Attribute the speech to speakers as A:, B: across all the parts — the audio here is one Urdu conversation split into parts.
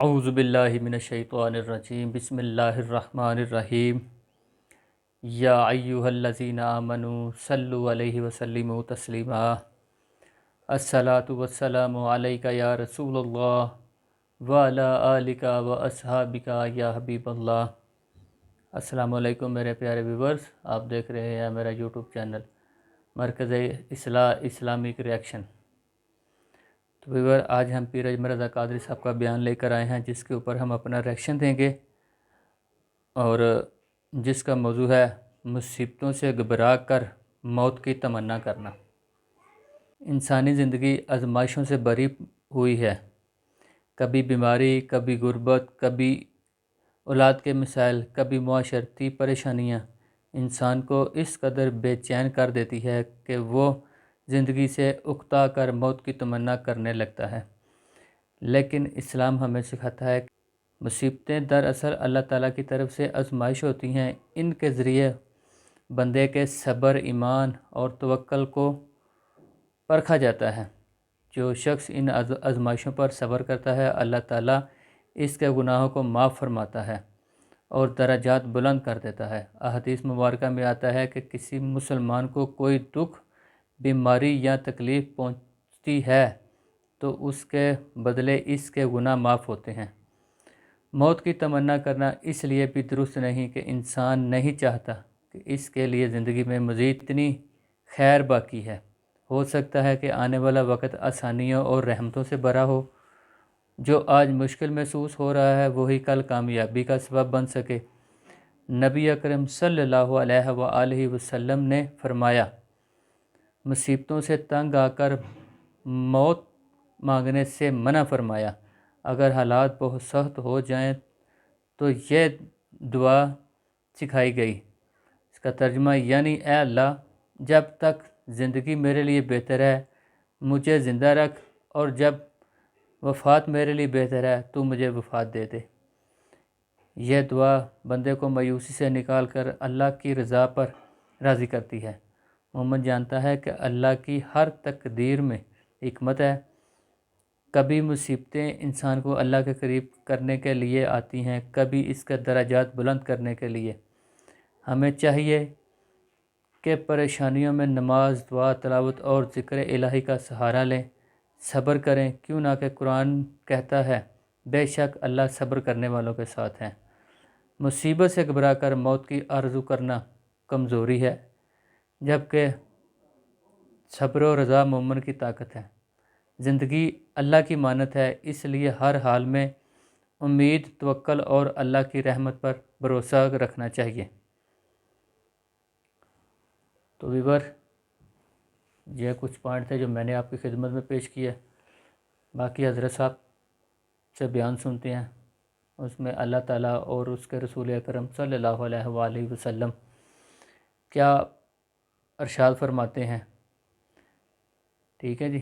A: اعوذ باللہ من الشیطان الرجیم بسم اللہ الرحمن الرحیم یا ایہا الذین آمنوا صلوا علیہ وسلموا تسلیما الصلاۃ والسلام علیک یا رسول اللہ وعلی آلک واصحابک یا حبیب اللہ۔ السلام علیکم میرے پیارے ویورز، آپ دیکھ رہے ہیں میرا یوٹیوب چینل مرکز اصلاح اسلامک ریاکشن۔ تو ویور، آج ہم پیر اجمل رضا قادری صاحب کا بیان لے کر آئے ہیں، جس کے اوپر ہم اپنا ریاکشن دیں گے، اور جس کا موضوع ہے مصیبتوں سے گھبرا کر موت کی تمنا کرنا۔ انسانی زندگی آزمائشوں سے بھری ہوئی ہے، کبھی بیماری، کبھی غربت، کبھی اولاد کے مسائل، کبھی معاشرتی پریشانیاں انسان کو اس قدر بے چین کر دیتی ہے کہ وہ زندگی سے اکتا کر موت کی تمنا کرنے لگتا ہے۔ لیکن اسلام ہمیں سکھاتا ہے کہ مصیبتیں دراصل اللہ تعالیٰ کی طرف سے آزمائش ہوتی ہیں۔ ان کے ذریعے بندے کے صبر، ایمان اور توکل کو پرکھا جاتا ہے۔ جو شخص ان آزمائشوں پر صبر کرتا ہے، اللہ تعالیٰ اس کے گناہوں کو معاف فرماتا ہے اور درجات بلند کر دیتا ہے۔ احادیث مبارکہ میں آتا ہے کہ کسی مسلمان کو کوئی دکھ، بیماری یا تکلیف پہنچتی ہے تو اس کے بدلے اس کے گناہ معاف ہوتے ہیں۔ موت کی تمنا کرنا اس لیے بھی درست نہیں کہ انسان نہیں چاہتا کہ اس کے لیے زندگی میں مزید اتنی خیر باقی ہے۔ ہو سکتا ہے کہ آنے والا وقت آسانیوں اور رحمتوں سے بھرا ہو۔ جو آج مشکل محسوس ہو رہا ہے وہی کل کامیابی کا سبب بن سکے۔ نبی اکرم صلی اللہ علیہ وآلہ وسلم نے فرمایا، مصیبتوں سے تنگ آ کر موت مانگنے سے منع فرمایا۔ اگر حالات بہت سخت ہو جائیں تو یہ دعا سکھائی گئی۔ اس کا ترجمہ یعنی، اے اللہ، جب تک زندگی میرے لیے بہتر ہے مجھے زندہ رکھ، اور جب وفات میرے لیے بہتر ہے تو مجھے وفات دے دے۔ یہ دعا بندے کو مایوسی سے نکال کر اللہ کی رضا پر راضی کرتی ہے۔ مومن جانتا ہے کہ اللہ کی ہر تقدیر میں حکمت ہے۔ کبھی مصیبتیں انسان کو اللہ کے قریب کرنے کے لیے آتی ہیں، کبھی اس کے درجات بلند کرنے کے لیے۔ ہمیں چاہیے کہ پریشانیوں میں نماز، دعا، تلاوت اور ذکر الہی کا سہارا لیں، صبر کریں، کیوں نہ کہ قرآن کہتا ہے، بے شک اللہ صبر کرنے والوں کے ساتھ ہیں۔ مصیبت سے گھبرا کر موت کی آرزو کرنا کمزوری ہے، جبکہ صبر و رضا مومن کی طاقت ہے۔ زندگی اللہ کی امانت ہے، اس لیے ہر حال میں امید، توکل اور اللہ کی رحمت پر بھروسہ رکھنا چاہیے۔ تو ویور، یہ کچھ پوائنٹ تھے جو میں نے آپ کی خدمت میں پیش کیے۔ باقی حضرت صاحب سے بیان سنتے ہیں، اس میں اللہ تعالیٰ اور اس کے رسول اکرم صلی اللہ علیہ وآلہ وسلم کیا ارشاد فرماتے ہیں۔ ٹھیک ہے جی،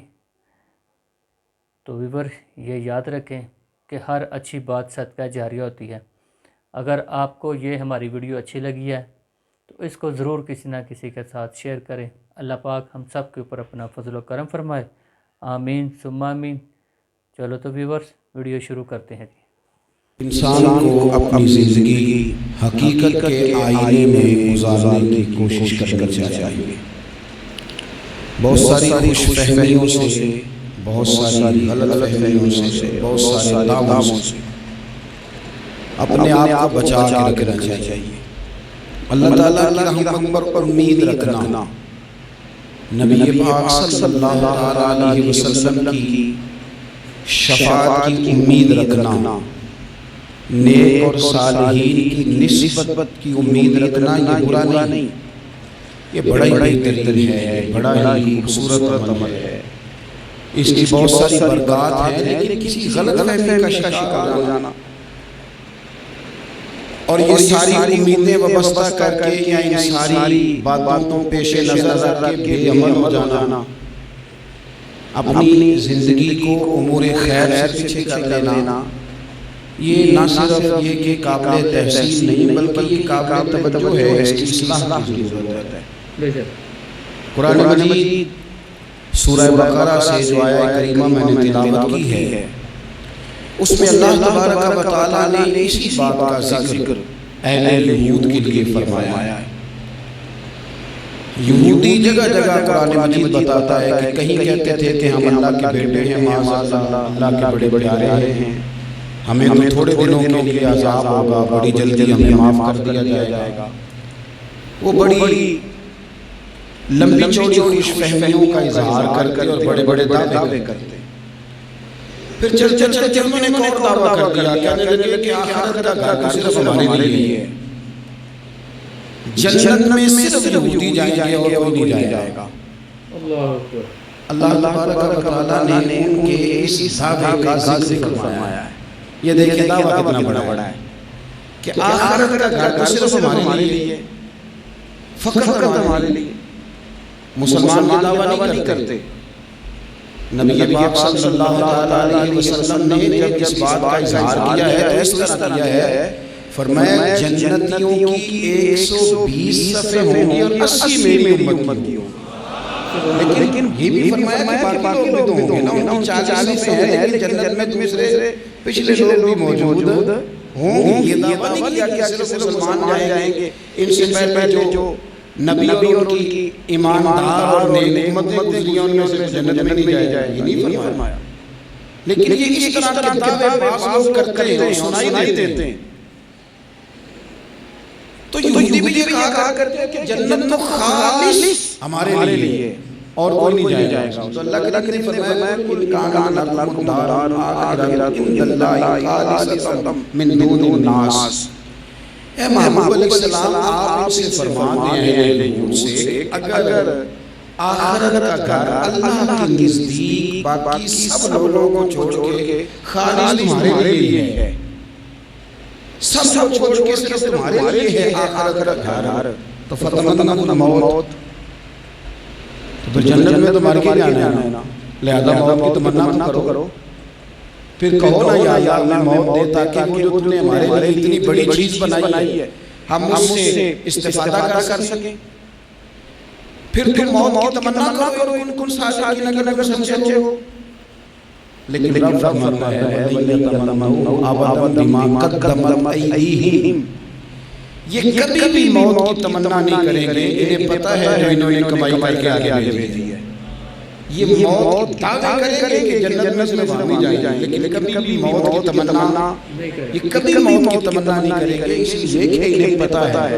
A: تو ویور یہ یاد رکھیں کہ ہر اچھی بات صدقہ جاریہ ہوتی ہے۔ اگر آپ کو یہ ہماری ویڈیو اچھی لگی ہے تو اس کو ضرور کسی نہ کسی کے ساتھ شیئر کریں۔ اللہ پاک ہم سب کے اوپر اپنا فضل و کرم فرمائے، آمین ثم آمین۔ چلو تو ویورز، ویڈیو شروع کرتے ہیں جی۔
B: انسان کو اپنی زندگی حقیقت کے آئینے میں گزارنے کی کوشش کرنی چاہیے۔ بہت ساری خوش فہمیوں سے، بہت ساری غلط فہمیوں سے، بہت سارے دعووں سے اپنے آپ کو بچا کے رکھنا چاہیے۔ اللہ تعالیٰ کی رحمت پر امید رکھنا، نبی پاک صلی اللہ علیہ وسلم کی شفاعت کی امید رکھنا، نیک اور صالحین کی نسبت کی امید رکھنا، یہ برا نہیں، یہ بڑا ہی بہترین ہے، بڑا ہی خوبصورت عمل ہے۔ اس کی بہت ساری برکات ہیں، لیکن کسی غلط فہمی کا شکار ہو جانا اور یہ ساری امیدیں وابستہ کر کے یا ان ساری باتوں پیش نظر رکھ کے بے عمل ہو جانا، اپنی زندگی کو امور خیر سے پیچھے کر لینا، یہ نہ صرف یہ کہ قابل تحسین نہیں بلکہ یہ قابل توجہ ہے، اس کی اصلاح کی ضرورت ہے۔ قرآن مجید سورہ بقرہ سے جو آیہ کریمہ میں نے تلاوت کی ہے، اس میں اللہ تبارک و تعالیٰ نے اسی بات کا ذکر اہل یہود کے لیے فرمایا ہے۔ یہودی جگہ جگہ قرآن مجید بتاتا ہے کہ کہیں کہتے تھے کہ ہم اللہ کے بیٹے ہیں، معاذ اللہ، اللہ کے بڑے پیارے ہیں، ہمیں تو تھوڑے دنوں کے لیے عذاب ہوگا، بڑی جلدی ہمیں معاف کر دیا جائے گا۔ وہ بڑی لمبی چوڑی خوش فہمیوں کا اظہار کرتے اور بڑے بڑے دعوے کرتے۔ پھر چل انہوں نے ایک اور دعویٰ کر دیا، کہنے لگے کہ آخرت کا گھر تو صرف ہمارے لیے ہے، جنت میں صرف یہودی جائیں گے اور کوئی نہیں جائے گا۔ اللہ تبارک و تعالیٰ نے ان کے اس دعوے کا ذکر فرمایا ہے۔ یہ دیکھیں دعویٰ کتنا بڑا ہے کہ آخرت کا گھر تو صرف ہمارے لیے، فقط ہمارے لیے۔ مسلمان یہ دعویٰ نہیں کرتے۔ نبی پاک صلی اللہ علیہ وسلم نے جب اس بات کا اظہار کیا ہے تو اس طرح کیا ہے، فرمایا جنتیوں کی 120 صفیں ہوں گی اور 80 میری امت کی ہوں گی۔ لیکن یہ بھی فرمایا کہ باقی لوگ بھی ہوں گے نا، ان کی 40 صفیں ہیں، لیکن جنت میں دوسرے پچھلے لوگ بھی موجود ہوں گے۔ یہ دعویٰ نہیں کیا کہ صرف مسلمان جائیں گے، ان سے پہلے جو نبی اور ان کی ایماندار اور نیک امتیں گزری ہیں ان میں سے جنت میں نہیں جائے، یہ نہیں فرمایا۔ لیکن یہ اس طرح کے دعوے بعض لوگ کرتے ہیں اور سنائی دیتے ہیں۔ تو یہودی بھی یہ کہا کرتے ہیں کہ جنت تو خالص ہمارے لیے اور کوئی نہیں جائے گا۔ تو اللہ کے نبی نے فرمایا قُلْ كَانَ لَكُمْ دَارُ الْآخِرَةِ عِندَ اللَّهِ خَالِصَةً مِّن دُونِ النَّاسِ۔ اے محبوب علیہ السلام، آپ ان سے فرما دیں اہل یہود سے، اگر آخرت کا گھر اللہ کے نزدیک باقی سب لوگوں کو چھوڑ کے خالص تمہارے لیے ہے، سب چھوڑ کے صرف تمہارے لیے ہے آخرت کا گھر، تو فتمنوا الموت، تو پھر جنت میں تمہارے لیے آنا ہے نا، لہذا موت کی تمنا کرو۔ پھر کہو نا یا اللہ میں موت دے تاکہ وہ جو تم نے ہمارے لیے اتنی بڑی چیز بنائی ہے ہم اس سے استفادہ کر سکیں۔ پھر تم موت کی تمنا کرو کن صادقین اگر تم سچے ہو۔ لیکن رب فرماتا ہے وَلَن يَتَمَنَّوْهُ أَبَدًا بِمَا قَدَّمَتْ أَيْدِيهِمْ، یہ کبھی بھی موت کی تمنا نہیں کریں گے، انہیں پتہ ہے جو انہوں نے کمائی کر کے آگے بھیجی ہے۔ یہ موت کی دعوے کریں گے کہ جنت میں صرف ہم ہی جائیں، لیکن کبھی بھی موت کی تمنا یہ کبھی موت کی تمنا نہیں کریں گے، اس لیے کہ انہیں پتہ ہے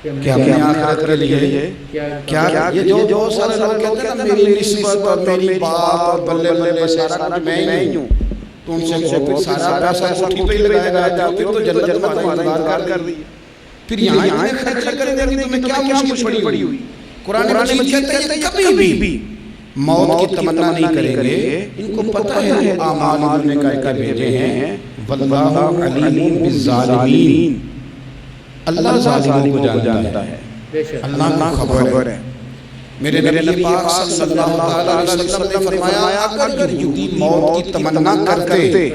B: کہ ہم نے آخرت کے لیے کیا یہ جو سارے لوگ کہتے ہیں نا میری نسبت اور میری بات اور بلے بلے سارا کچھ میں ہی ہوں، تو ان سے پھر سارا پیسہ مٹھی پہ ہی لگایا جاتا ہے، پھر تو جنت میں تمہارا انتظار کر رہی ہے، پھر یہاں خرچ کر دیں گے تمہیں کیا مشکل پڑی ہوئی۔ قرآن مجید کہتے ہیں کبھی بھی موت کی تمنا نہیں کریں گے، ان کو پتہ ہے اعمال انہوں نے کر کے بھیجے ہیں، واللہ علیم بالظالمین، اللہ ظالموں کو جانتا ہے، اللہ کو خبر ہے۔ میرے نبی پاک صلی اللہ علیہ وسلم نے فرمایا اگر یہودی موت کی تمنا کرتے،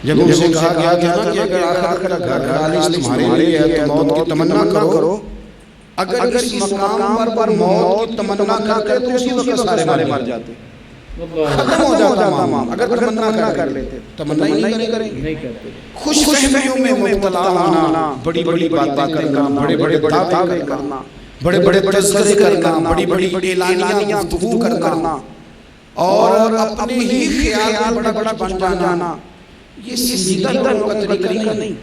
B: جب ان سے کہا گیا تھا نا کہ اگر آخرت کا گھر خالص تمہارے لیے ہے تو موت کی تمنا کرو، اگر اس مقام پر موت کی تمنا کرتے تو اسی وقت سارے مر جاتے، ختم ہو جاتا معاملہ۔ اگر تمنا کر لیتے، تمنا ہی نہیں کریں گے، خوش فہمیوں میں مبتلا ہونا، بڑی بڑی باتیں کرنا، بڑے بڑے دعوے کرنا، بڑے بڑے تذکرے کرنا، بڑی بڑی اعلانیہ گفتگو کرنا، اور اپنے ہی خیال بڑا بڑا بن جانا، یہ سیدھا لوگوں کا طریقہ نہیں۔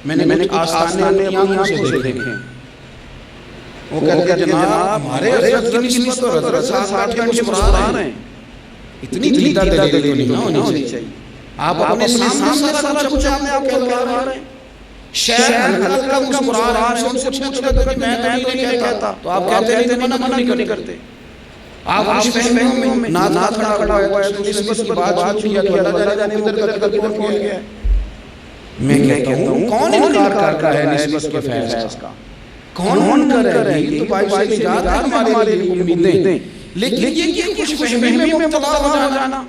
B: میں نے آستانے اپنی آنکھوں سے دیکھے ہیں، وہ کہتے ہیں جناب ہمارے حضرت کی نسبت اور حضرت صاحب بیٹھے مسکرا رہے ہیں، اتنی جیدہ دلیل تو نہیں ہونی چاہیے۔ آپ اپنے سامنے سارا کچھ اپنے آپ کہہ رہے ہیں، شیخ حلقت کا مسکرا رہے ہیں، ان سے پوچھتے کہ میں تو نہیں کہتا، تو آپ کہتے ہیں منع نہیں کرتے۔ آپ خوش فہمیوں میں نعت کھڑا ہوا ہے تو نسبت کی بات چھوٹ گیا کہ اللہ جانے ادھر کا قدر کون کھول گیا ہے۔ میں کہتا ہوں کون انکار کرتا ہے نسبت کے فیض کا، کون کر رہے ہیں، تو باعث نجات ہے ہمارے لیے امیدیں، لیکن یہ خوش فہمی میں مبتلا ہو جانا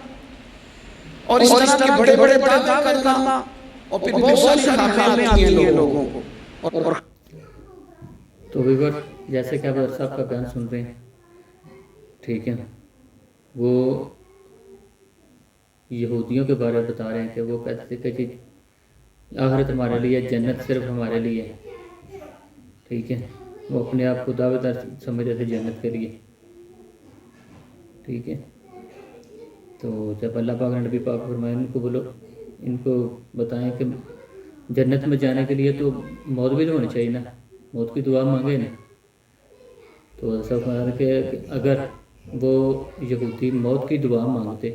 B: اور اس طرح کے بڑے بڑے دعوے کرنا، اور پھر بہت ساری خاکیں آتی ہیں لوگوں کو۔
A: تو ویور جیسے کہ آپ صاحب کا بیان سن رہے ہیں، ٹھیک ہے، وہ یہودیوں کے بارے میں بتا رہے ہیں کہ وہ کہتے تھے کہ جی آخرت ہمارے لیے، جنت صرف ہمارے لیے ہے، ٹھیک ہے، وہ اپنے آپ کو دعوے دار سمجھتے تھے جنت کے لیے، ٹھیک ہے۔ تو جب اللہ پاک نے نبی پاک فرمایا ان کو بولو، ان کو بتائیں کہ جنت میں جانے کے لیے تو موت بھی تو ہونی چاہیے نا، موت کی دعا مانگے نا۔ تو ایسا فرمایا کہ اگر وہ یہودی موت کی دعا مانگتے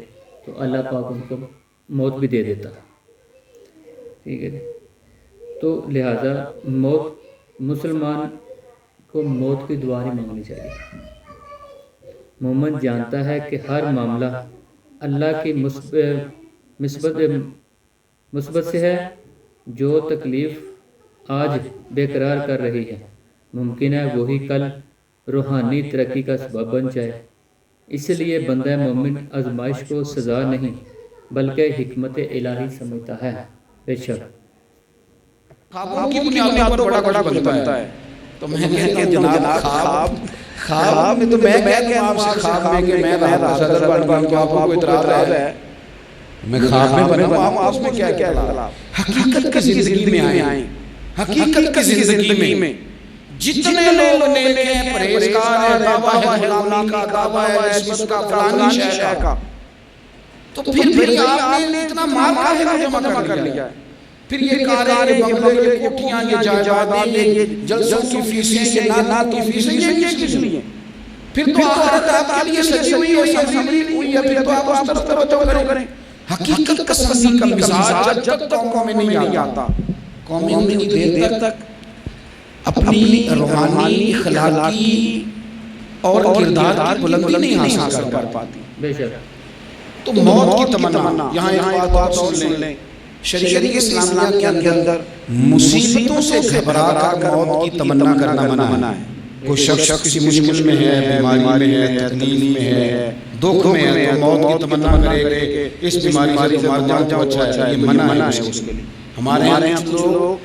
A: تو اللہ پاک ان کو موت بھی دے دیتا، ٹھیک ہے۔ تو لہٰذا مسلمان کو موت کی دعا نہیں مانگنی چاہیے۔ مومن جانتا ہے کہ ہر معاملہ اللہ کی مثبت سے ہے، جو تکلیف آج بے قرار کر رہی ہے ممکن ہے وہی کل روحانی ترقی کا سبب بن جائے۔ اس لیے بندہ مومن آزمائش کو سزا نہیں بلکہ حکمت الہی سمجھتا ہے۔ بے شک
B: خوابوں کی بنیاد پر بڑا بنتا ہے، تو میں کہتا ہوں جناب خواب میں تو میں کہتا ہوں آپ سے خواب میں کہ میں راحت صدر بن گیا ہوں، آپ کو اعتراض ہے؟ میں خواب میں بنا ہوں، آپ میں کیا کہا؟ حقیقت کی زندگی میں آئیں، حقیقت کی زندگی میں جتنے لوگ نیک ہیں، پرہیزگار ہیں، دعویٰ ہے غلامی کا، دعویٰ ہے نسبت کا، فلانی شے کا، تو پھر آپ نے اتنا مال کاہے کو جمع کر لیا ہے؟ پھر یہ کاریں، یہ بنگلے، یہ کوٹھیاں، یہ جائیدادیں، یہ جلسوں کی فیسیں، یہ نعت کی فیسیں، یہ کس لیے؟ پھر تو آخرت آپ کے لیے سجی ہوئی ہے، سجی ہوئی ہے، پھر تو آپ اس طرف توجہ کریں۔ حقیقت کا سمجھنے کا مزاج جب تک قوموں میں نہیں آتا، قومیں اتنی دیر تک اپنی روحانی، اخلاقی اور کردار کی بلندی نہیں حاصل کر پاتی۔
A: بے شک
B: تو موت کی تمنا، یہاں ایک بات اور سن لیں، شریعت اسلامیہ کے اندر مصیبتوں سے گھبرا کر موت کی تمنا کرنا منع ہے۔ کوئی شخص کسی مشکل میں ہے، بیماری میں ہے، تکلیف میں ہے، دکھ میں ہے، تو موت کی تمنا کرے کہ اس بیماری سے مر جاؤں تو اچھا ہے، یہ منع ہے اس کے لیے۔ ہمارے یہاں لوگ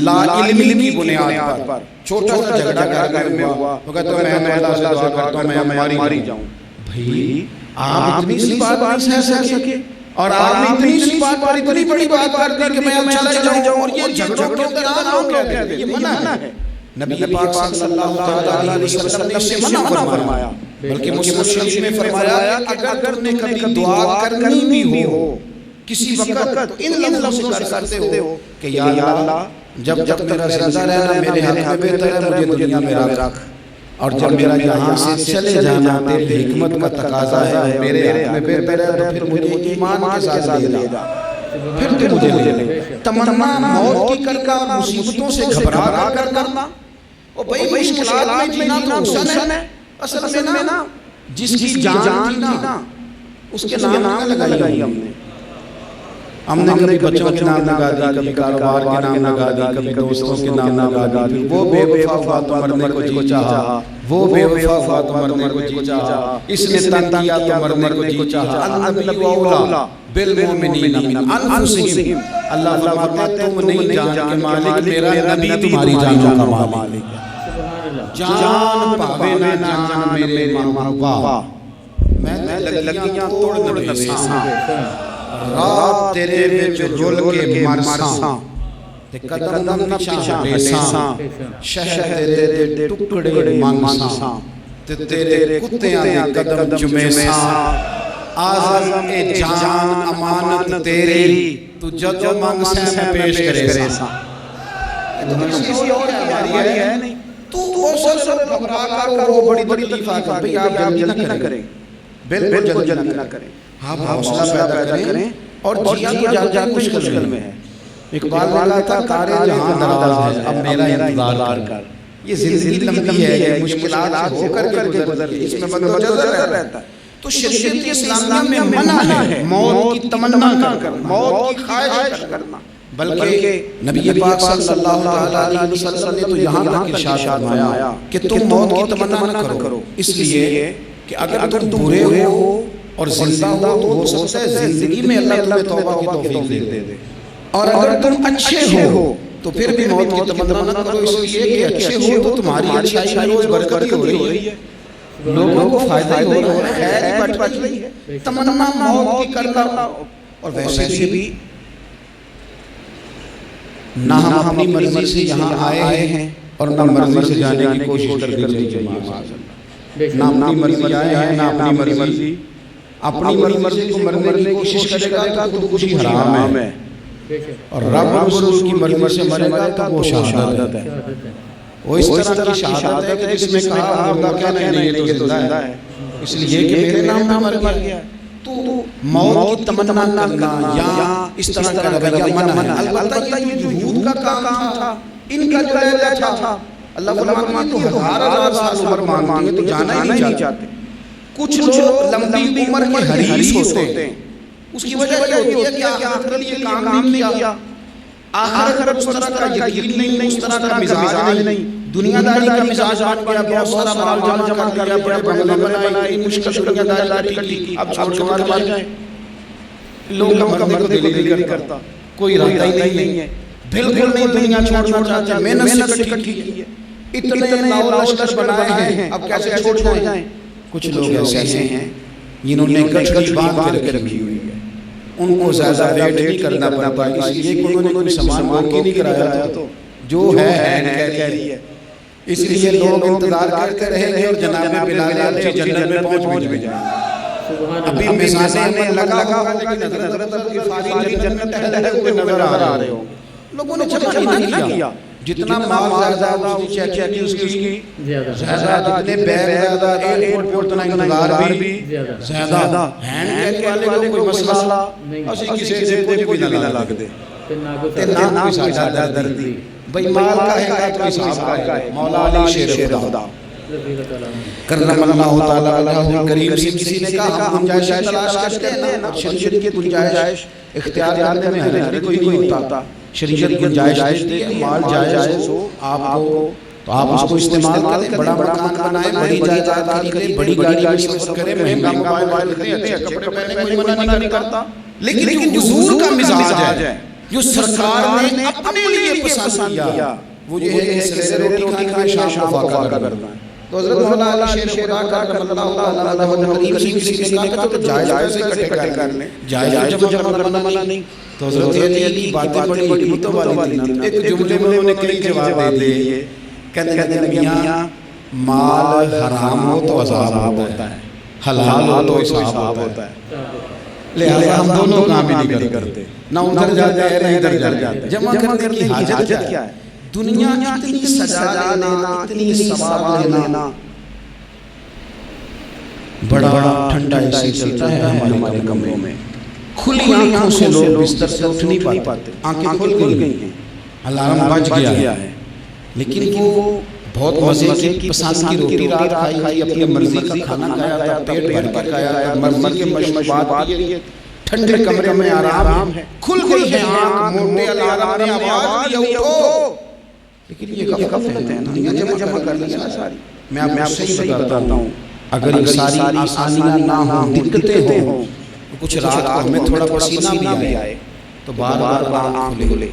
B: لا علمی کی بنیاد پر چھوٹا سا جھگڑا کر میں ہوا، وہ کہتا ہے میں اللہ سے دعا کرتا ہوں میں ماری جاؤں۔ بھئی آپ اتنی سی بات نہیں سہ سکے، اور آپ نے اتنی سی بات پر اتنی بڑی بات کر دی کہ میں چلا جاؤں، اور یہ جھگڑوں کے درمیان لوگ کہتے ہیں یہ منع ہے۔ نبی پاک صلی اللہ علیہ وسلم نے اسے منع فرمایا، بلکہ مسلم شریف میں فرمایا اگر تم نے کبھی دعا کرنی بھی ہو کسی وقت ان لفظوں سے کرتے ہو کہ یا اللہ جب میرا زندہ رہنا میرے حق میں بہتر ہے، مجھے دنیا میں رکھ، اور جب میرا یہاں سے چلے جانا تیری حکمت کا تقاضا ہے، میرے حق میں بہتر ہے، تو پھر مجھے ایمان کے ساتھ لے جا، پھر تو مجھے لے لے۔ تمنا موت کی کرنا، مصیبتوں سے گھبرا کر کرنا، اور بھئی مشکلات میں جینا تو حسن ہے، اصل میں نا جس کی جان تھی نا اس کے نام لگائی ہم نے کبھی بچوں کے نام لگا دی، کبھی کاروبار کے نام لگا دی، کبھی دوستوں کے نام لگا دی، وہ بے وفا ہوا تو مرنے کو جی چاہا، وہ بے وفا ہوا تو مرنے کو جی چاہا، اس نے تنگ کیا تو مرنے کو جی چاہا، النبی اولا بالمؤمنین من انفسہم، اللہ فرماتے ہیں تم نہیں جان کے مالک، میرا نبی تمہاری جانوں کا مالک ہے۔ جان پاوے نہ جان میرے محبوبا، میں لگیاں توڑ نویساں، رات تیرے وچ رول کے مرساں، تے قدم پیچھا ہساں، شہر تیرے دے ٹکڑے منگساں، تے تیرے کتیاں دے قدم چمیساں، آزم اے جان امانت تیری، تو جد منگسے میں پیش کرے ساں۔ کسی اور ہماری ہے نہیں، تو سر گھبرا کر وہ بڑی تکلیف آ گئی، آپ جلدی نہ کریں، بالکل جلدی نہ کریں، آپ حوصلہ پیدا کریں، اور جینا تو جان مشکل میں ہے۔ اقبال والا تھا تارے جہاں دراز ہے اب میرا انتظار کر، یہ زندگی لمبی ہے، یہ مشکلات ہو کر کے گزرتی ہے، اس میں بندہ جزر رہتا ہے۔ تو شریعت اسلامیہ میں منع ہے موت کی تمنا کرنا، موت کی خواہش کرنا، بلکہ نبی پاک صلی اللہ علیہ وسلم نے تو یہاں تک ارشاد فرمایا کہ تم موت کی تمنا نہ کرو، اس لیے کہ اگر تم برے ہو اور زندہ ہو تو ہو سکتا ہے زندگی میں اللہ تمہیں توبہ کی توفیق دے دے، اور اگر تم اچھے ہو تو پھر بھی موت کی تمنا نہ کرو، اس لیے کہ اچھے ہو تو تمہاری اچھائی میں روز برکت ہی ہو رہی ہے، لوگوں کو فائدہ ہی ہو رہا ہے، خیر ہی بٹ رہی ہے، تمنا موت کی کرنا، اور ویسے بھی نہ ہم اپنی مرضی سے یہاں آئے ہیں اور نہ مرضی سے جانے کی کوشش کرنی چاہیے. نہ اپنی مرضی آئے ہیں، نہ اپنی مرضی، اپنی مرضی کو مرنے کی کوشش کرے گا تو خودکشی حرام ہے، اور رب رسول کی مرضی سے مرے گا تو وہ شہادت ہے. وہ اس طرح کی شہادت ہے کہ جس میں کہا ہوگا کیا نہیں یہ تو زندہ ہے، اس لیے کہ میرے نام پہ مر گیا. تو موت کی تمنا کرنا یا اس طرح کا رویہ منع ہے. البتہ یہ جو یہود کا کام تھا، ان کا جو لہجہ تھا، اللہ فرماتا ہے تو ہزار سال عمر مانگتی ہے تو جانا ہی نہیں چاہتے. کچھ لوگ لمبی عمر کے حریص ہوتے ہیں، اس کی وجہ یہ ہوتی ہے کہ آخرت کے لیے کام نہیں کیا، آخرت اس طرح کا یقین نہیں، اس طرح کا مزاج نہیں، دنیا داری کا مزاج بن گیا، بہت سارا مال جمع کر لیا، بڑے بڑے بنگلے بنائے، مشکل دنیا داری کی، اب چھوڑ کے مر جائیں. لوگوں کا مرنے کو دل نہیں کرتا، کوئی ارادہ ہی نہیں ہے، بالکل نہیں دنیا چھوڑنا چاہتے، محنت سے اکٹھی کی ہے، اتنے لاؤ لشکر بنائے ہیں، اب کیسے چھوڑ جائیں. کچھ لوگ ایسے ہیں جنہوں نے گٹھڑی باندھ کے رکھی ہوئی ہے، ان کو زیادہ ویٹ نہیں کرنا پڑتا، اس لیے کہ انہوں نے کوئی سامان باقی نہیں کرایا، تو جو ہے کہہ رہی ہے. اس لیے لوگ انتظار کرتے رہے اور جناب بلال اچھی جنت میں پہنچ بھی جائیں. ابھی میزان میں لگا ہوگا لیکن حضرت غفاری جنت ہے ہوئے نظر آ رہے ہوں. لوگوں نے جمع نہیں کیا، جتنا مال زیادہ اس نے چیک کی اس کی زیادہ، جتنے بیگ زیادہ، ایئرپورٹ اتنا انتظار بھی زیادہ. ہینڈ کیل والے کو کوئی مسئلہ اسی کسی سے کوئی بھی نہ لگ دے، تے نہ کوئی سادہ دردی، بھئی مال کا ہے تو حساب کا ہے. مولا علی شیر خدا کرم اللہ تعالیٰ علیہ کریم سے کسی نے کہا ہم گنجائش تلاش کرتے ہیں نا، شریعت کی گنجائش اختیار کرنے میں حرج کوئی نہیں ہوتا. شریعت گنجائش دیتی ہے، مال جائز ہو آپ کو تو آپ اس کو استعمال کریں، بڑا مکان بنائیں، بڑی جائیداد خریدیں، بڑی گاڑی میں سفر کریں، مہنگا موبائل خریدیں، اچھے کپڑے پہنے، کوئی منع نہیں کرتا. لیکن جو حضور کا مزاج ہے، جو سرکار نے اپنے لیے پسند کیا، وہ یہ ہے کہ سویرے روٹی کھائیں، شام کو فاقہ کرنا ہے. تو حضرت مولا علی شیر خدا کرم اللہ تعالیٰ عنہ کریم سے کسی نے کہا تو جائز سے اکٹھے کر لیں، جائز جمع کرنا منع نہیں. تو حضرت علی کی باتیں بڑی حکمتوں والی تھیں. ایک جملے میں انہوں نے کئی جواب دے دیے، کہنے لگے میاں مال حرام ہو تو عذاب ہوتا ہے، حلال ہو تو حساب ہوتا ہے، لہذا ہم دونوں کام ہی نہیں کرتے، نہ ادھر جاتے ہیں نہ ادھر جاتے. جمع کرنے کی حاجت کیا ہے؟ دنیا اتنی سجا لینا، اتنی ثواب لینا، بڑا ٹھنڈا اسی چلتا ہے ہمارے کمروں میں، کھلی آنکھوں سے لوگ بستر سے اٹھ نہیں پاتے، آنکھیں کھل گئی ہیں، الارم بج گیا ہے، لیکن وہ بہت مزے کی پسند کی روٹی رات کھائی، اپنی مرضی کا کھانا کھایا تھا، پیٹ بھر کے کھایا تھا، مرضی کے مشروبات پیے، ٹھنڈے کمرے میں آرام ہے، کھل گئی ہے آنکھ، موٹے الارم نے آواز دی اٹھو. لیکن یہ غفلت ہے، دنیا جمع کر لی نا ساری. میں آپ سے ہی بتاتا ہوں، اگر یہ ساری آسانیاں نہ ہوں، دقتیں ہوں، کچھ رات کو ہمیں تھوڑا پسینہ بھی آئے تو بار بار آنکھ کھلے،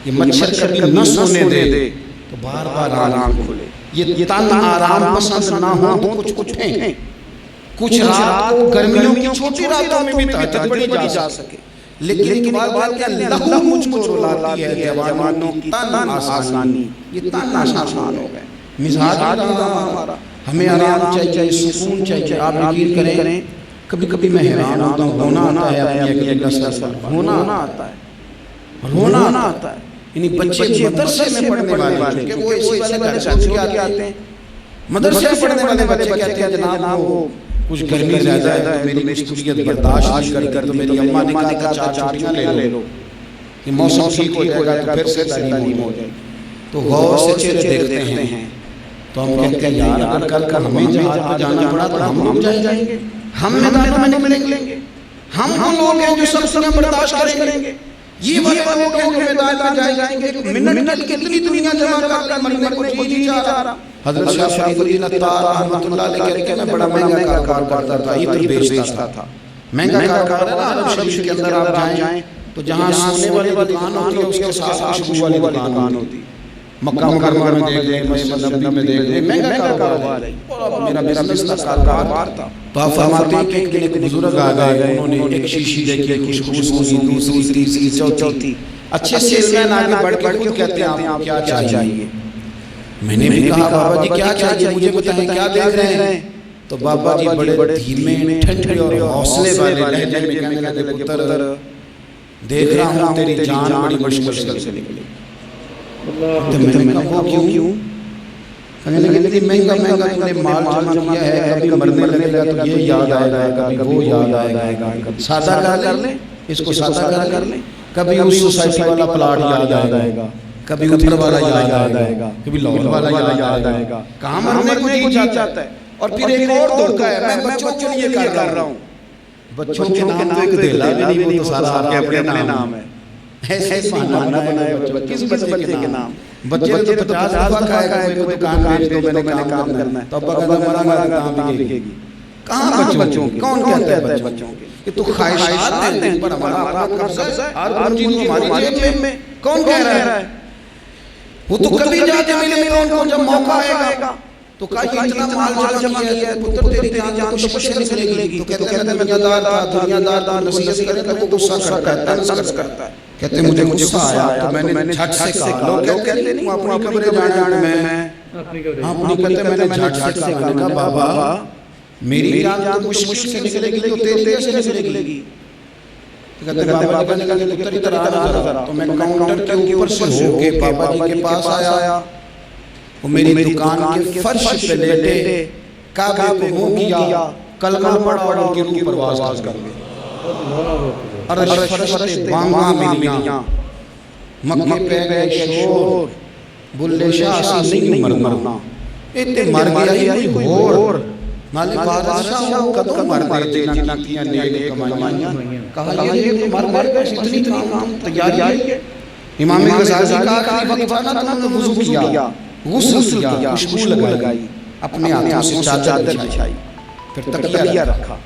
B: یہ مچھر کبھی نہ سونے دے تو بار بار آنکھ کھلے، یہ تن آرام پسند نہ ہو تو کچھ اٹھیں، کچھ رات کو گرمیوں کی چھوٹی راتوں میں بھی تہجد پڑھی جا سکے. لیکن بات کہ اللہ مجھ کو رلاتی ہے جوانوں کی تن آسانی، یہ تن آسان ہو گئے، مزاج ہمارا، ہمیں آرام چاہیے، سکون چاہیے. آپ یقین کریں کبھی کبھی میں حیران ہوتا ہوں، ہونا آتا ہے اپنی اگلی نسل پر، ہونا آتا ہے، رونا آتا ہے. یعنی بچے مدرسے میں پڑھنے والے کہ وہ اسی والے گھر سے اٹھ کے آتے ہیں، مدرسے میں پڑھنے والے بچے کہتے ہیں جناب وہ کچھ گرمی زیادہ ہے تو میری مشکلیت برداشت نہیں کر تو میری اماں نے کہا چار چھٹیاں لے لو کہ موسم ٹھیک ہو جائے گا تو پھر سے تعلیم ہو جائے. تو غور سے چہرے دیکھتے ہیں تو ہم کہتے ہیں یار اگر کل کا ہمیں جہاز پہ جانا پڑا تو ہم جائیں گے، ہم میدانوں میں نکلیں گے، ہم لوگ ہیں جو سب سب برداشت کریں گے. یہ وہ لوگ ہیں جو میدان میں جائیں گے، منٹ کتنی دنیا جمع کر مرنے کو جی چاہ رہا. حضرت شاہ شریف الدین عطار رحمۃ اللہ علیہ کہتے ہیں میں بڑا مہنگا کاروبار کرتا تھا، عطر بیچتا تھا. مہنگا کاروبار ہے نا، عرب شریف کے اندر آپ جائیں تو جہاں سونے والی دکان ہوتی ہے اس کے ساتھ خوشبو والی دکان ہوتی ہے. مکہ مکرمہ میں دیکھ لیں، مسجد نبوی میں دیکھ لیں، مہنگا کاروبار ہے، میرا بزنس کا کاروبار تھا۔ تو آپ فرماتے ہیں کہ ایک دن ایک بزرگ آ گئے، انہوں نے ایک شیشی دیکھی، خوشبو سنی، دوسری تیسری چوتھی، اچھے سیلز مین آگے بڑھ کے خود کہتے ہیں آپ کو کیا چاہیے؟ میں نے بھی کہا بابا جی کیا چاہیے مجھے بتائیں، کیا دیکھ رہے ہیں؟ تو بابا جی بڑے دھیمے ٹھنڈے اور حوصلے والے لہجے میں کہنے لگے، پتر دیکھ رہا ہوں تیری جان بڑی مشکل سے نکلی۔ تو میں نے کہا وہ کیوں؟ کہنے لگے مہنگا تو نے مال جمع کیا ہے، کبھی مرنے لگے گا تو یہ یاد آئے گا، کبھی وہ یاد آئے گا، سادہ کر لیں اس کو، سادہ کر لیں، کبھی اس سوسائٹی والا پلاٹ یاد آئے گا، کبھی ادھر والا یاد آئے گا، کبھی لاہور والا یاد آئے گا، کہاں مرنے کو جی چاہتا ہے۔ اور پھر ایک اور دھوکہ ہے، میں بچوں کے لیے کر رہا ہوں، بچوں کے نام تو ایک دھیلا بھی نہیں، وہ تو سارا آپ کے اپنے نام ہے، ایسے بہانہ بنائے کس بچے کے نام؟ بچے نے تو 50 دفعہ کہا ہے کوئی دکان بھیج دو، میں نے کام کرنا ہے، تو ابا کہتا مرا کام بکے گی، کہاں بچوں کے؟ کون کہتا ہے بچوں کے؟ یہ تو خواہشات ہیں پر ہمارا اپنا قبضہ ہے، ہر چیز ہماری جیب میں، کون کہہ رہا ہے؟ وہ تو کبھی جاتے ملے گا ان کو جب موقع آئے گا، تو کہا یہ اتنا مال جمع کیا ہے، پتر تیری جان تو کچھ نکلے گی، تو کہتے ہیں میں دنیا دار تھا، نصیحت کرے تو وہ غصہ کرتا ہے، طنز کرتا ہے، کہتے ہیں مجھے غصہ آیا تو میں نے جھٹ سے کہا، لوگ کہتے نہیں اپنی قبر جانے میں، اپنی کہتے میں نے جھٹ سے کہا، میں نے کہا بابا میری جان تو مشکل سے نکلے گی تو تیری کیسے نکلے گی؟ کہتے ہیں بابا کہنے لگے پتر ادھر آ ذرا، تو میں کاؤنٹر کے اوپر سے ہو کے بابا جی کے پاس آیا، وہ میری دکان کے فرش پہ لیٹے، کعبے کو منہ کیا، کلمہ پڑھا اور ان کی روح پرواز کر گئی، عرش فرشتے بانگاں ملیاں، مکے پہ گئے شور، بلے شاہ سی نہیں مرنا، اتنے مر گیا ہی کوئی اور، نالے بادشاہ کدوں مر دے جنہ کیا نیک کمائیاں، کہا یہ تو مر گئے اتنی کام تیاری ہے۔ امام غزالی کا آخری وقت تھا نا، تو انہوں نے وضو کیا، غسل کیا، خوشبو لگائی، اپنے ہاتھوں سے چادر بچھائی، پھر تکیہ رکھا،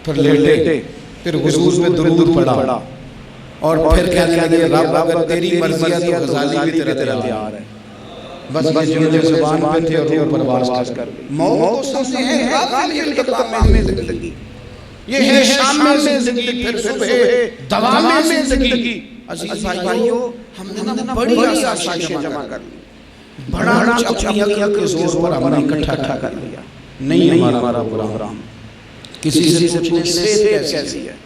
B: پھر لیٹے، پھر حضور پہ درود پڑھا، اور پھر کہنے لگے رب اگر تیری مرضی ہے تو غزالی بھی تیرا تیار ہے۔ بس یہ جملے زبان پہ تھے اور روح پرواز کر گئی۔ موت کو سمجھتے ہیں غافل التقام میں زندگی، یہ ہے شام میں زندگی، پھر صبح دوام میں زندگی۔ عزیز بھائیو ہم نے بڑی آسائشیں جمع کر لی، بڑا کچھ اپنی عقل کے زور پر ہم نے اکٹھا کر لیا، نہیں ہمارا پروگرام، کسی سے پوچھنے صحت کیسی ہے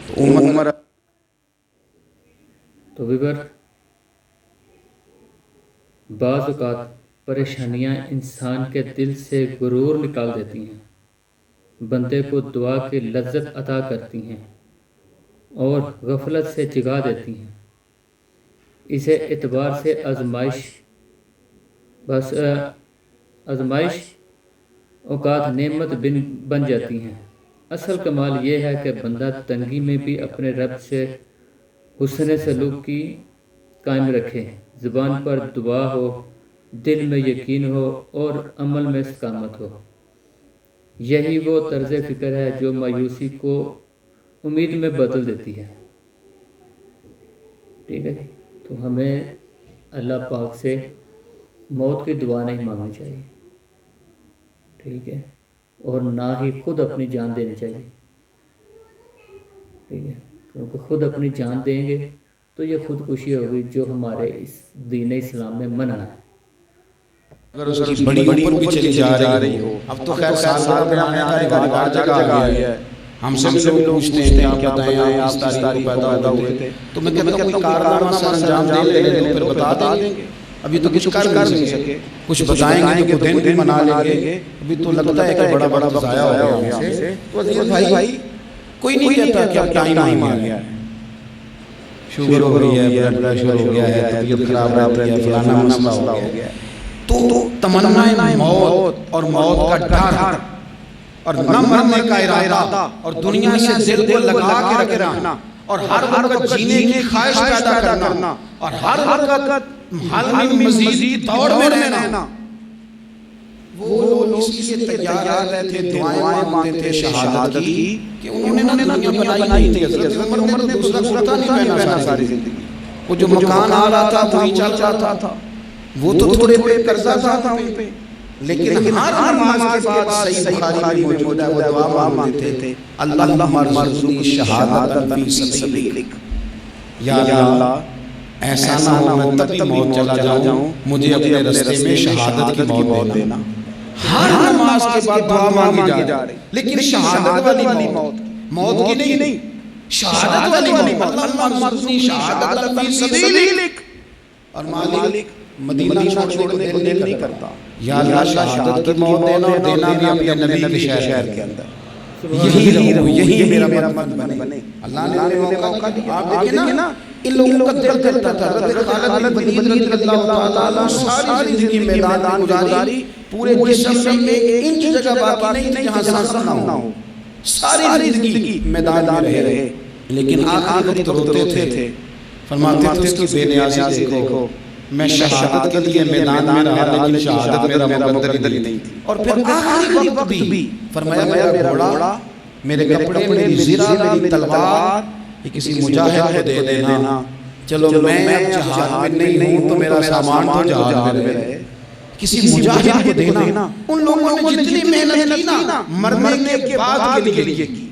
B: تو عمر۔
A: تو ویور بعض اوقات پریشانیاں انسان کے دل سے غرور نکال دیتی ہیں، بندے کو دعا کی لذت عطا کرتی ہیں اور غفلت سے جگا دیتی ہیں۔ اسے اعتبار سے آزمائش اوقات نعمت بن جاتی ہیں۔ اصل کمال یہ ہے کہ بندہ تنگی میں بھی اپنے رب سے حسن سلوک کی قائم رکھے، زبان پر دعا ہو، دل میں یقین ہو اور عمل میں استقامت ہو۔ یہی وہ طرز فکر ہے جو مایوسی کو امید میں بدل دیتی ہے۔ ٹھیک ہے، تو ہمیں اللہ پاک سے موت کی دعا نہیں مانگنی چاہیے، ٹھیک ہے، اور نہ ہی خود اپنی جان دینی چاہیے، ٹھیک ہے، کیونکہ خود اپنی جان دیں گے تو یہ خودکشی ہوگی جو ہمارے اس دین اسلام میں منع ہے۔
B: اگر اس کی بڑی اوپر بھی چلی جا رہی ہو، اب تو خیر سال میں آنے کا رواج جگہ آ گیا ہے، ہم سے بھی لوگ پوچھتے ہیں کیا بتائیں آپ اس تاریخ کو پیدا ہوئے تھے، تو میں کہتا ہوں کوئی کارنامہ سے انجام دے لیں تو پھر بتا دیں گے، ابھی تو کچھ کر نہیں سکے، کچھ بتائیں گے تو دن بھی منا لیں گے، ابھی تو لگتا ہے کہ بڑا وقت ضائع ہو گیا ہم سے۔ تو عزیز بھائی کوئی نہیں کہتا کہ اب ٹائم آ گیا ہے، شوگر ہو گئی ہے، بلڈ پریشر ہو گیا ہے، طبیعت خراب رہتی ہے، فلانا مسئلہ ہو گیا ہے، تو تمنا موت اور موت کا ڈر اور نہ مرنے کا ارادہ اور دنیا سے دل کو لگا کے رکھنا اور ہر وقت جینے کی خواہش پیدا کرنا اور ہر وقت حال میں مزید دوڑ میں رہنا، وہ لوگ اس لیے تیار رہتے تھے، دعائیں مانگتے تھے شہادت کی کہ انہوں نے نہ دنیا بنائی نہیں تھی۔ حضرت عمر نے دوسرا کرتا نہیں پہنا ساری زندگی، وہ جو مکان آ رہا تھا وہی چل رہا تھا، وہ تو تھوڑے پہ قرضہ تھا ان پہ، لیکن ہر نماز کے بعد صحیح بخاری میں موجود ہے وہ دعا مانگتے تھے، اللہم ارزقنی شہادۃ فی سبیلک، یا اللہ ایسا نہ ہو میں تب بھی موت چلا جاؤں، مجھے اپنے رستے میں شہادت کی موت دینا۔ ہر نماز کے بعد دعا مانگی جا رہی، لیکن شہادت والی موت کی نہیں، شہادت والی موت، اللہم ارزقنی شہادۃ فی سبیلک۔ اور مالک مدینہ چھوڑنے کو دل نہیں کرتا، یا اللہ شہادت کی موت دینا، اور دینا بھی اپنے نبی کے شہر کے اندر، یہی رہوں، یہی میرا مقصد بنے۔ اللہ نے موقع دیا۔ آپ دیکھیں نا ان لوگوں کا دل کرتا تھا، حضرت خالد بن ولید رضی اللہ تعالیٰ ساری زندگی میدان گزاری، پورے جسم میں ایک انچ جگہ باقی نہیں تھی جہاں سانس نہ ہو، ساری زندگی میدان میں رہے، لیکن آخری وقت روتے تھے، فرماتے تھے اس کی بے نیازی دیکھو، میں شہادت کے لیے میدان میں رہا لیکن شہادت میرا مقدر ہی نہیں تھی۔ اور پھر آخری وقت بھی فرمایا میرا گھوڑا، میرے کپڑے، میری زرہ، میری تلوار یہ کسی مجاہد کو دے دینا، چلو میں جہاد میں نہیں ہوں تو میرا سامان تو جہاد میں رہے، کسی مجاہد کو دینا۔ ان لوگوں نے جتنی محنت کی نا مرنے کے بعد کے لیے کی،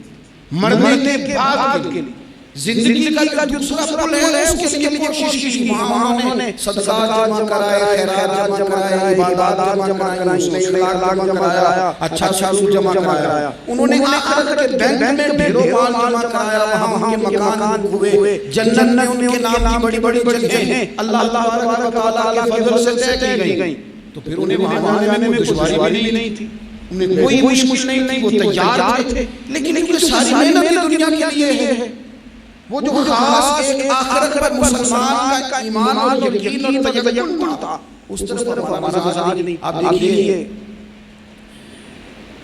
B: مرنے کے بعد کے لیے، زندگی کا دوسرا پل ہے اس کے لیے کوشش کی، وہاں انہوں نے صدقات جمع کرائے، خیرات جمع کرائے، عبادات جمع کرائے، اس نے اخلاق جمع کرایا، اچھا سلوک جمع کرایا، انہوں نے آخرت کے بینک میں ڈھیروں مال جمع کرایا، وہاں کے مکان ہوئے، جنت میں ان کے نام کی بڑی بڑی جگہیں اللہ تبارک و تعالیٰ کے فضل سے طے کی گئیں، تو پھر انہیں وہاں جانے میں دشواری بھی نہیں تھی، انہیں کوئی مشکل نہیں تھی، وہ تیار تھے، لیکن ان کی ساری محنت دنیا کے لیے ہے، وہ جو خاص ایک آخرت پر مسلمان کا ایمان اور یقین اور تیقن تھا، اس طرح پر ہمارا مزاج نہیں۔ آپ دیکھیے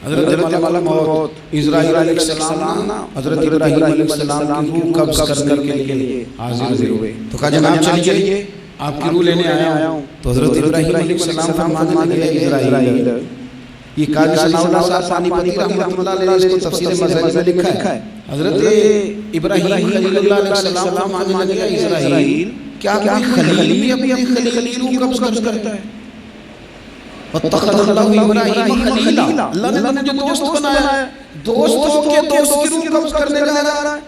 B: حضرت ملک موت اسرائیل علیہ السلام حضرت ابراہیم علیہ السلام کی روح قبض کرنے کے لیے حاضر ہوئے، تو کہا جناب چلیے آپ کی روح لینے آیا ہوں، تو حضرت ابراہیم علیہ السلام فرمانے لگے اسرائیل، یہ قاضی ثناء اللہ صاحب پانی پتی رحمۃ اللہ علیہ اس کو تفسیر مظاہر میں لکھا ہے، حضرت ابراہیم خلیل اللہ علیہ السلام فرمانے لگے اسرائیل کیا کوئی خلیل بھی اپنے خلیل کی روح قبض کرتا ہے؟ وَاتَّخَذَ اللَّهُ إِبْرَاهِيمَ خَلِيلًا، اللہ نے مجھے دوست بنایا ہے، دوستوں کے دوست کی روح قبض کرنے جا رہا ہے۔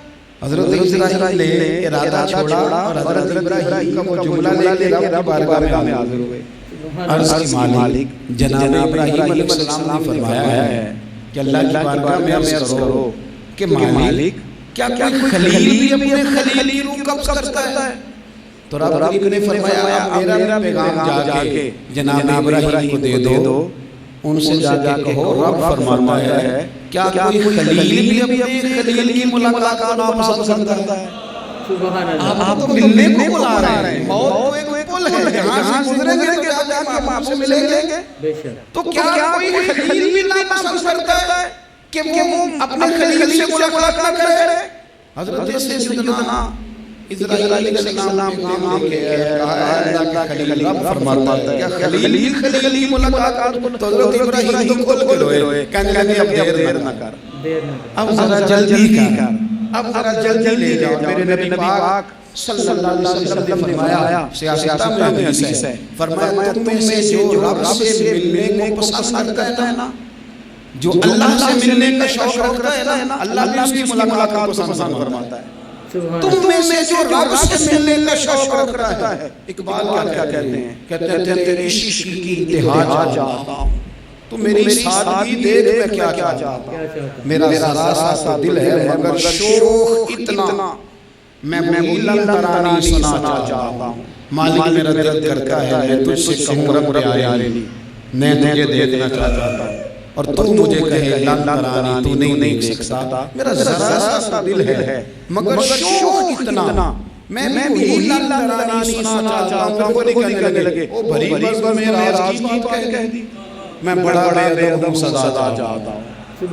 B: حضرت اسرائیل نے ارادہ چھوڑا اور حضرت ابراہیم کا وہ جملہ لے کے رب بارگاہ میں حاضر ہوئے، عرض کی مالک جناب ابراہیم علیہ السلام نے فرمایا ہے کہ اللہ کی بارگاہ میں عرض کرو کہ مالک کیا کوئی خلیل بھی اپنے خلیل کی روح قبض کرتا ہے؟ تو رب کریم نے فرمایا میرا پیغام جا کے جناب ابراہیم کو دے دو، ان سے جا کے کہو رب فرماتا ہے کیا کوئی خلیل بھی اپنے خلیل کی ملاقات کو ناپسند کرتا ہے؟ آپ تو ملنے کو بلا رہے ہیں، موت تو ایک پل ہے، یہاں سے گزریں گے تو جا کے آپ سے ملیں گے، تو کیا کوئی خلیل بھی ناپسند کرتا ہے کہ وہ اپنے خلیل سے ملاقات نہ کرے؟ حضرت سیدنا اسرائیل علیہ السلام پیغام لے کے کہا ہے اللہ کا خلیل، رب فرماتا ہے کیا خلیل کی ملاقات کو؟ تو حضرت ابراہیم تو کھول کے روئے، کہنے لگے اب دیر نہ کر، اب ذرا جلدی کر، اب ذرا جلدی لے جاؤ۔ میرے نبی پاک صلی اللہ علیہ وسلم نے فرمایا، سیاست میں حدیث ہے، فرمایا تم میں سے جو رب سے ملنے کو پسند کرتا ہے نا، جو اللہ سے ملنے کا شوق رکھتا ہے نا، اللہ بھی اس کی ملاقات کو پسند فرماتا ہے۔ تم میں سے جو رب سے ملنے کا شوق رکھتا ہے، اقبال کیا کہتے ہیں؟ کہتے ہیں تیرے عشق کی انتہا چاہتا ہوں، تو میری سادگی دیکھ میں کیا چاہتا ہوں، میرا ذرا سا دل ہے مگر شوق اتنا، میں بلند ترانی سنانا چاہتا ہوں، مالک میرا دل کرتا ہے میں تجھ سے کہوں رب پیارے میں تجھے دیکھنا چاہتا ہوں، اور تو مجھے کہے لن ترانی تو نہیں دیکھ سکتا، میرا ذرا سا دل ہے مگر شوق اتنا، میں بلند ترانی سنانا چاہتا ہوں۔ وہ کہنے لگے او بھری بس میں راز کی بات کہہ دی، میں بڑا بے ادب صدا چاہتا ہوں۔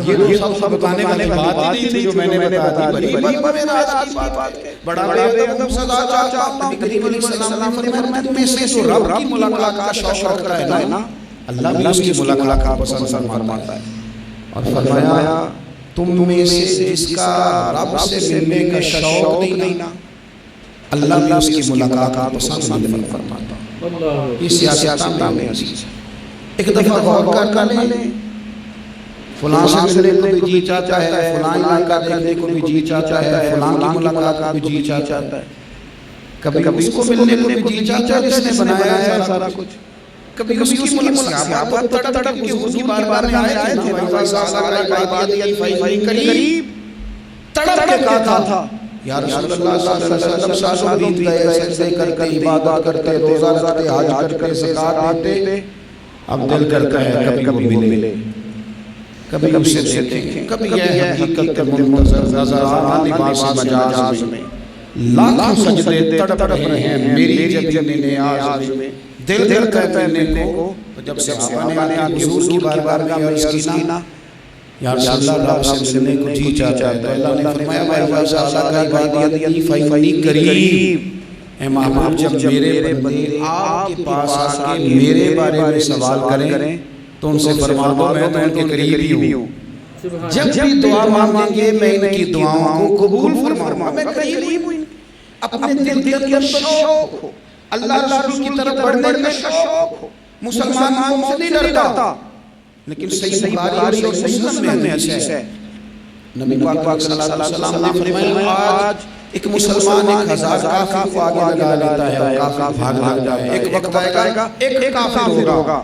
B: یہ سب بتانے والی بات ہی نہیں تھی جو میں نے بتا دی، بھری بس میں راز کی بات بڑا بے ادب صدا چاہتا ہوں۔ نبی کریم علیہ السلام نے فرمایا تم میں سے جو رب کی ملاقات کا شوق رکھتا ہے نا، اللہ بھی اس کی ملاقات پسند فرماتا ہے، اور فرمایا تم میں سے جس کا رب سے ملنے کا شوق نہیں نا، اللہ بھی اس کی ملاقات پسند فرماتا ہے۔ یہ سیاست میں عزیز ہے. ایک دفعہ غور کر لیں، فلاں سے ملنے کو بھی جی چاہتا ہے، فلاں علاقہ دیکھنے کو بھی جی چاہتا ہے، فلاں کی ملاقات کو بھی جی چاہتا ہے، کبھی اس کو ملنے کو بھی جی چاہتا ہے جس نے بنایا ہے سارا کچھ، کبھی اس کی ملاقات تڑپ کے حضور کی بارگاہ میں آئے تھے، قریب تڑپ کے کہا تھا یا رسول اللہ صلی اللہ علیہ وسلم، سالوں بیت گئے، سجدے کرتے، عبادت کرتے، روزہ رکھتے، حج کرتے، زکات دیتے، اب دل کرتا ہے کبھی وہ ملے، کبھی اسے دیکھیں، کبھی یہ حقیقت منتظر نظر آنا لباس مجاز میں، لاکھوں سجدے تڑپ رہے ہیں میری جبی میں نیاز میں، دل کرتا ہے ملنے کو. تو جب صحابہ نے آنے حضور کی بارگاہ میں عرض کی نا یا رسول اللہ رب سے ملنے کو جی چاہتا ہے، تو اللہ نے فرمایا وَإِذَا سَأَلَكَ عِبَادِي فَإِنِّي قَرِيبٌ، اے محبوب جب میرے بندے آپ کے پاس آ کے میرے بارے میں سوال کریں تو ان سے فرما دو میں تو ان کے قریب ہی ہوں. جب بھی دعا مانگیں گے میں ان کی دعاؤں کو قبول فرماؤں، میں قریب ہوں. اپنے دل کے اندر شوق ہو، اللہ رسول کی طرف بڑھنے کا شوق ہو. مسلمان موت نہیں ڈرتا، لیکن صحیح بخاری اور مسلم میں حدیث ہے، نبی پاک صلی اللہ علیہ وسلم نے فرمایا آج ایک مسلمان 1000 کافر کو آگے لگا لیتا ہے اور کافر بھاگ جاتا ہے، ایک وقت آئے گا ایک کافر ہوگا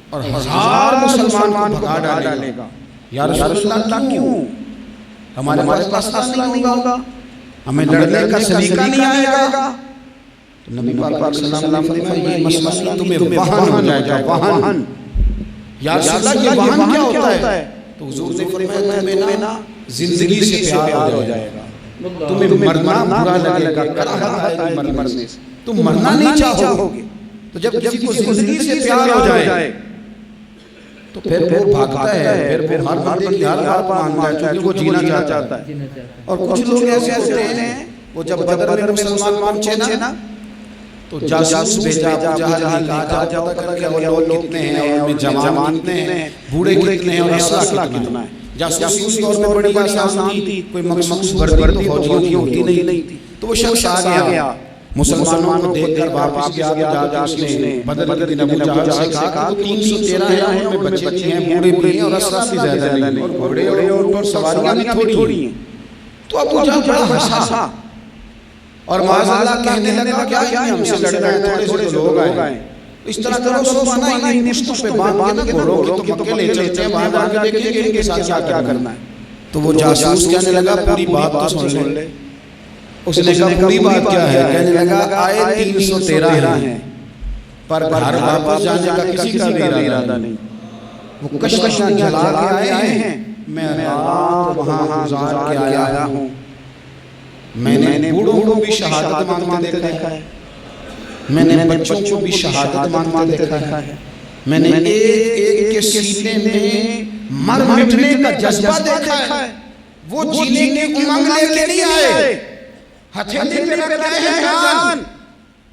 B: اور 1000 مسلمان کو بھگا ڈالے گا. یا رسول اللہ کیوں؟ ہمارے پاس اسلحہ نہیں ہوگا، ہمیں لڑنے کا سلیقہ نہیں آئے گا. نبی پاک صلی اللہ علیہ وسلم نے فرمایا یہ مسئلہ تمہیں وہن ہو جائے گا، وہن. یا رسول اللہ یہ وہن کیا ہوتا ہے؟ تو حضور نے فرمایا تمہیں نا زندگی سے پیار ہو جائے گا، تمہیں مرنا برا لگے گا، کراہت آئے گی مرنے سے، تم مرنا نہیں چاہو گے. تو جب کسی کو زندگی سے پیار ہو جائے تو پھر وہ بھاگتا ہے، پھر ہر بندے کی ہر بات مانتا ہے کیونکہ وہ جینا چاہتا ہے. اور کچھ لوگ ایسے ہوتے ہیں وہ جب بدر میں مسلمان پہنچے نا تو جاسوس بھیجا، ابو جہل نے کہا جاؤ پتہ کیا وہ لوگ کتنے ہیں، اور میں جوان کتنے ہیں، بوڑھے کتنے ہیں اور اسلحہ کتنا ہے. جاسوسی اس دور میں بڑی آسان تھی، کوئی مخصوص وردی تو فوجیوں کی ہوتی نہیں تھی. تو وہ شخص آ گیا مسلمانوں کو دیکھ کر واپس گیا تو جا کے اس نے بدر کے دن ابو جہل سے کہا کہ 313 ہیں، ان میں بچے بھی ہیں، بوڑھے بھی ہیں اور اسلحہ بھی زیادہ نہیں، اور بوڑھے اور سواریاں بھی تھوڑی ہیں. تو ابو جہل بڑا ہنسا اور معاذ اللہ کہنے لگا کیا ہم سے لڑنا ہے، تھوڑے سے لوگ آئے. اس طرح کرو صوفانہ ہی پشتوں پہ باندھ کے گھوڑوں کی تو مکے لے چلتے ہیں، وہاں جا کے دیکھیں گے ان کے ساتھ کیا کرنا ہے. تو وہ جاسوس کہنے لگا پوری بات تو سن لے. اس نے کہا پوری بات کیا ہے؟ کہنے لگا آئے 313 ہیں پر گھر واپس جانے کا کسی کا بھی ارادہ نہیں. وہ کشتیاں جلا کے آئے ہیں، میں رات وہاں گزار کے آیا ہوں. میں نے بوڑھوں کو بھی شہادت مانگتے دیکھا ہے، میں نے بچوں کو بھی شہادت مانگتے دیکھا ہے، میں نے ایک کے سینے میں مر مٹنے کا جذبہ دیکھا ہے. وہ جینے کی امنگ لے کے نہیں آئے، ہتھیلی پہ رکھتے ہیں جان،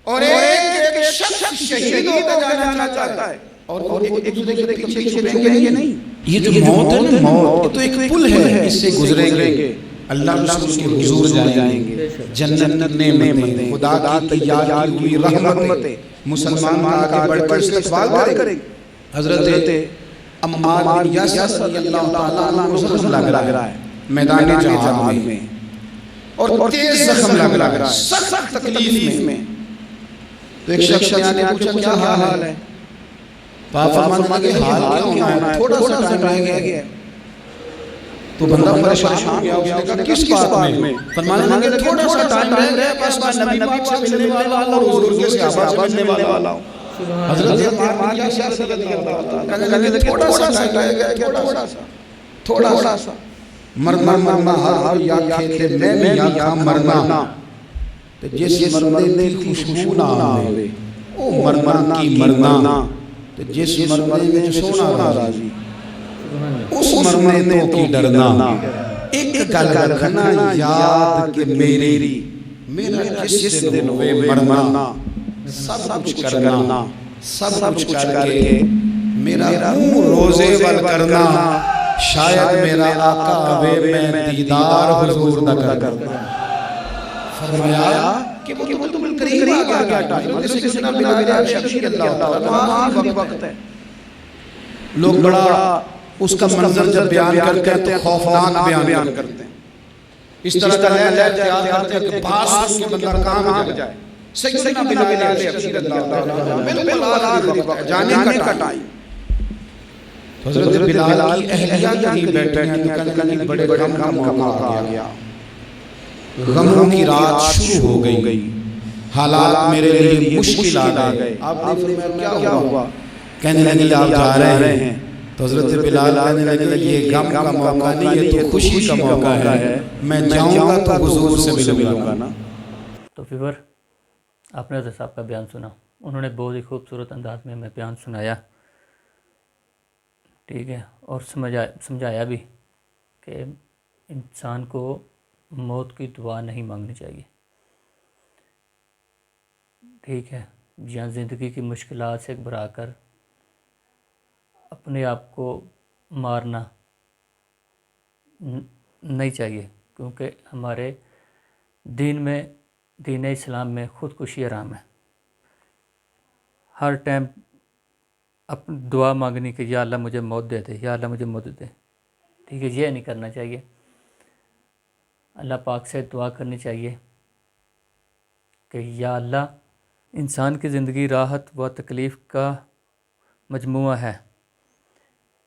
B: اور ایک شخص شہید ہوتا جانا چاہتا ہے اور ایک دوسرے کے پیچھے چھپیں گے نہیں. یہ جو موت ہے نا، موت یہ تو ایک پل ہے، اس سے گزریں گے، اللہ رسول کے حضور جائیں گے، جنت نعمتیں، خدا کی تیار کی ہوئی رحمتیں، مسلمان آگے بڑھ کر استقبال کریں. حضرت عمار بن یاسر رضی اللہ تعالیٰ عنہ کو زخم لگ رہا ہے میدان جہاد میں، اور تیز زخم لگ رہا ہے، سخت تکلیف میں. تو ایک شخص نے آنے پوچھا کیا حال ہے؟ آپ فرمانے لگے حال کیا ہونا ہے، تھوڑا سا ٹائم رہ گیا. تو بندہ پریشان ہو گیا، اس نے کہا کس بات میں؟ فرمانے لگے تھوڑا سا ٹائم رہ گیا، بس میں نبی پاک سے ملنے والا ہوں اور حضور کے صحابہ سے ملنے والا ہوں. حضرت عمار بن یاسر رضی اللہ تعالیٰ کہنے لگے تھوڑا سا ٹائم رہ گیا، تھوڑا سا مرنا ہر یا کھیتے میں یا کھا مرنا. جس مرنے کی خوشبو نہ آوے او مرنا کی مرنا، جس مرنے میں سونا راضی اس مرنے کی ڈرنا. ایک گل رکھنا یاد کہ میرا جس دن ہوئے مرنا، سب کچھ کرنا، سب کچھ کر کے میرا منہ روزے ول کرنا، شاید میرا آقا آوے میں دیدار حضور نہ کرنا. فرمایا کہ وہ تو بالکل قریب آ گیا ٹائم، حضرت سیدنا بلال حبشی رضی اللہ تعالیٰ عنہ وقت ہے، لوگ بڑا اس کا منظر جب بیان کرتے ہیں تو خوفناک بیان کرتے ہیں، اس طرح کا لہجہ تیار کرتے ہیں کہ باس کے بندہ کام ہو جائے۔ سیدنا بلال حبشی رضی اللہ عنہ بالکل آخری وقت جانے کا ٹائم، حضرت بلال کی اہلیہ کہیں بیٹھی ہیں تو کہنے لگی بڑے غم کا موقع آ گیا، غموں کی رات شروع ہو گئی، حالات میرے لیے مشکل آ گئے۔ آپ نے فرمایا کیا ہوا؟ کہنے لگی آپ جا رہے ہیں، تو حضرت بلال کہنے لگے یہ غم کا موقع نہیں، یہ تو خوشی کا موقع ہے، میں جاؤں گا تو حضور سے ملوں گا نا۔
A: تو ویور، آپ نے حضرت صاحب کا بیان سنا، انہوں نے بہت ہی خوبصورت انداز میں ہمیں بیان سنایا، ٹھیک ہے، اور سمجھایا بھی کہ انسان کو موت کی دعا نہیں مانگنی چاہیے، ٹھیک ہے، یا زندگی کی مشکلات سے گھبرا کر اپنے آپ کو مارنا نہیں چاہیے، کیونکہ ہمارے دین اسلام میں خودکشی حرام ہے۔ ہر ٹائم اپنی دعا مانگنی کہ یا اللہ مجھے موت دے دے، یا اللہ مجھے موت دے، ٹھیک ہے، یہ نہیں کرنا چاہیے۔ اللہ پاک سے دعا کرنی چاہیے کہ یا اللہ، انسان کی زندگی راحت و تکلیف کا مجموعہ ہے،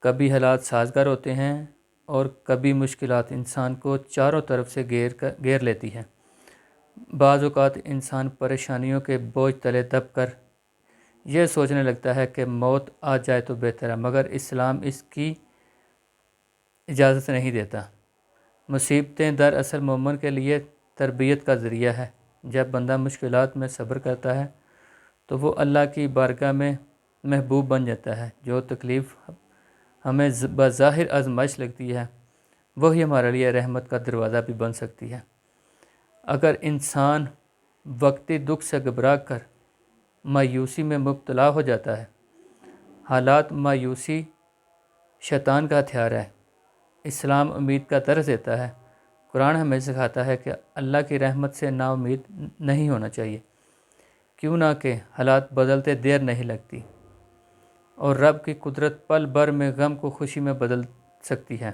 A: کبھی حالات سازگار ہوتے ہیں اور کبھی مشکلات انسان کو چاروں طرف سے گھیر لیتی ہے۔ بعض اوقات انسان پریشانیوں کے بوجھ تلے دب کر یہ سوچنے لگتا ہے کہ موت آ جائے تو بہتر ہے، مگر اسلام اس کی اجازت نہیں دیتا۔ مصیبتیں دراصل مومن کے لیے تربیت کا ذریعہ ہے۔ جب بندہ مشکلات میں صبر کرتا ہے تو وہ اللہ کی بارگاہ میں محبوب بن جاتا ہے۔ جو تکلیف ہمیں بظاہر آزمائش لگتی ہے وہی ہمارے لیے رحمت کا دروازہ بھی بن سکتی ہے۔ اگر انسان وقتی دکھ سے گھبرا کر مایوسی میں مبتلا ہو جاتا ہے، حالات مایوسی شیطان کا ہتھیار ہے۔ اسلام امید کا درس دیتا ہے۔ قرآن ہمیں سکھاتا ہے کہ اللہ کی رحمت سے نا امید نہیں ہونا چاہیے، کیوں نہ کہ حالات بدلتے دیر نہیں لگتی، اور رب کی قدرت پل بھر میں غم کو خوشی میں بدل سکتی ہے۔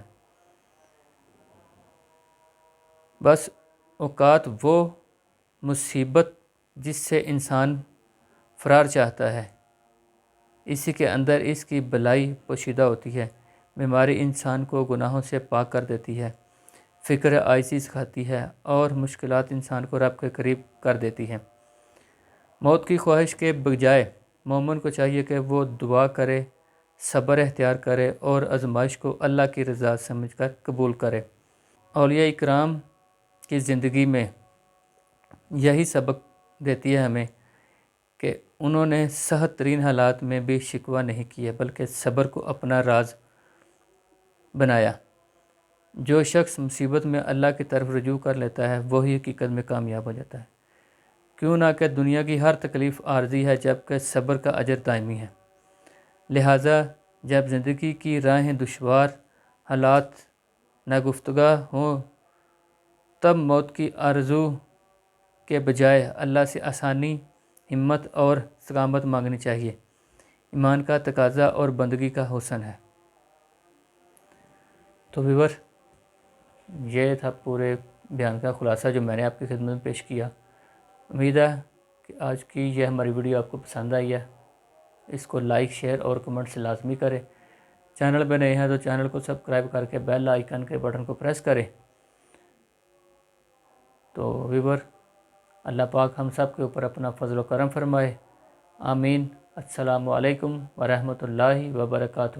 A: بس اوقات وہ مصیبت جس سے انسان فرار چاہتا ہے، اسی کے اندر اس کی بلائی پوشیدہ ہوتی ہے۔ بیماری انسان کو گناہوں سے پاک کر دیتی ہے، فکر عاجزی سکھاتی ہے، اور مشکلات انسان کو رب کے قریب کر دیتی ہیں۔ موت کی خواہش کے بجائے مومن کو چاہیے کہ وہ دعا کرے، صبر اختیار کرے اور آزمائش کو اللہ کی رضا سمجھ کر قبول کرے۔ اولیاء اکرام کی زندگی میں یہی سبق دیتی ہے ہمیں کہ انہوں نے سخت ترین حالات میں بھی شکوہ نہیں کیا، بلکہ صبر کو اپنا راز بنایا۔ جو شخص مصیبت میں اللہ کی طرف رجوع کر لیتا ہے وہی حقیقت میں کامیاب ہو جاتا ہے، کیوں نہ کہ دنیا کی ہر تکلیف عارضی ہے جبکہ صبر کا اجر دائمی ہے۔ لہٰذا جب زندگی کی راہیں دشوار، حالات ناگفتگا ہوں، تب موت کی آرزو کے بجائے اللہ سے آسانی، ہمت اور استقامت مانگنی چاہیے۔ ایمان کا تقاضا اور بندگی کا حسن ہے۔ تو ویور، یہ تھا پورے بیان کا خلاصہ جو میں نے آپ کی خدمت میں پیش کیا۔ امید ہے کہ آج کی یہ ہماری ویڈیو آپ کو پسند آئی ہے۔ اس کو لائک، شیئر اور کمنٹ سے لازمی کریں۔ چینل پہ نئے ہیں تو چینل کو سبسکرائب کر کے بیل آئیکن کے بٹن کو پریس کریں۔ تو ویور، اللہ پاک ہم سب کے اوپر اپنا فضل و کرم فرمائے، آمین۔ السلام علیکم ورحمۃ اللہ وبرکاتہ۔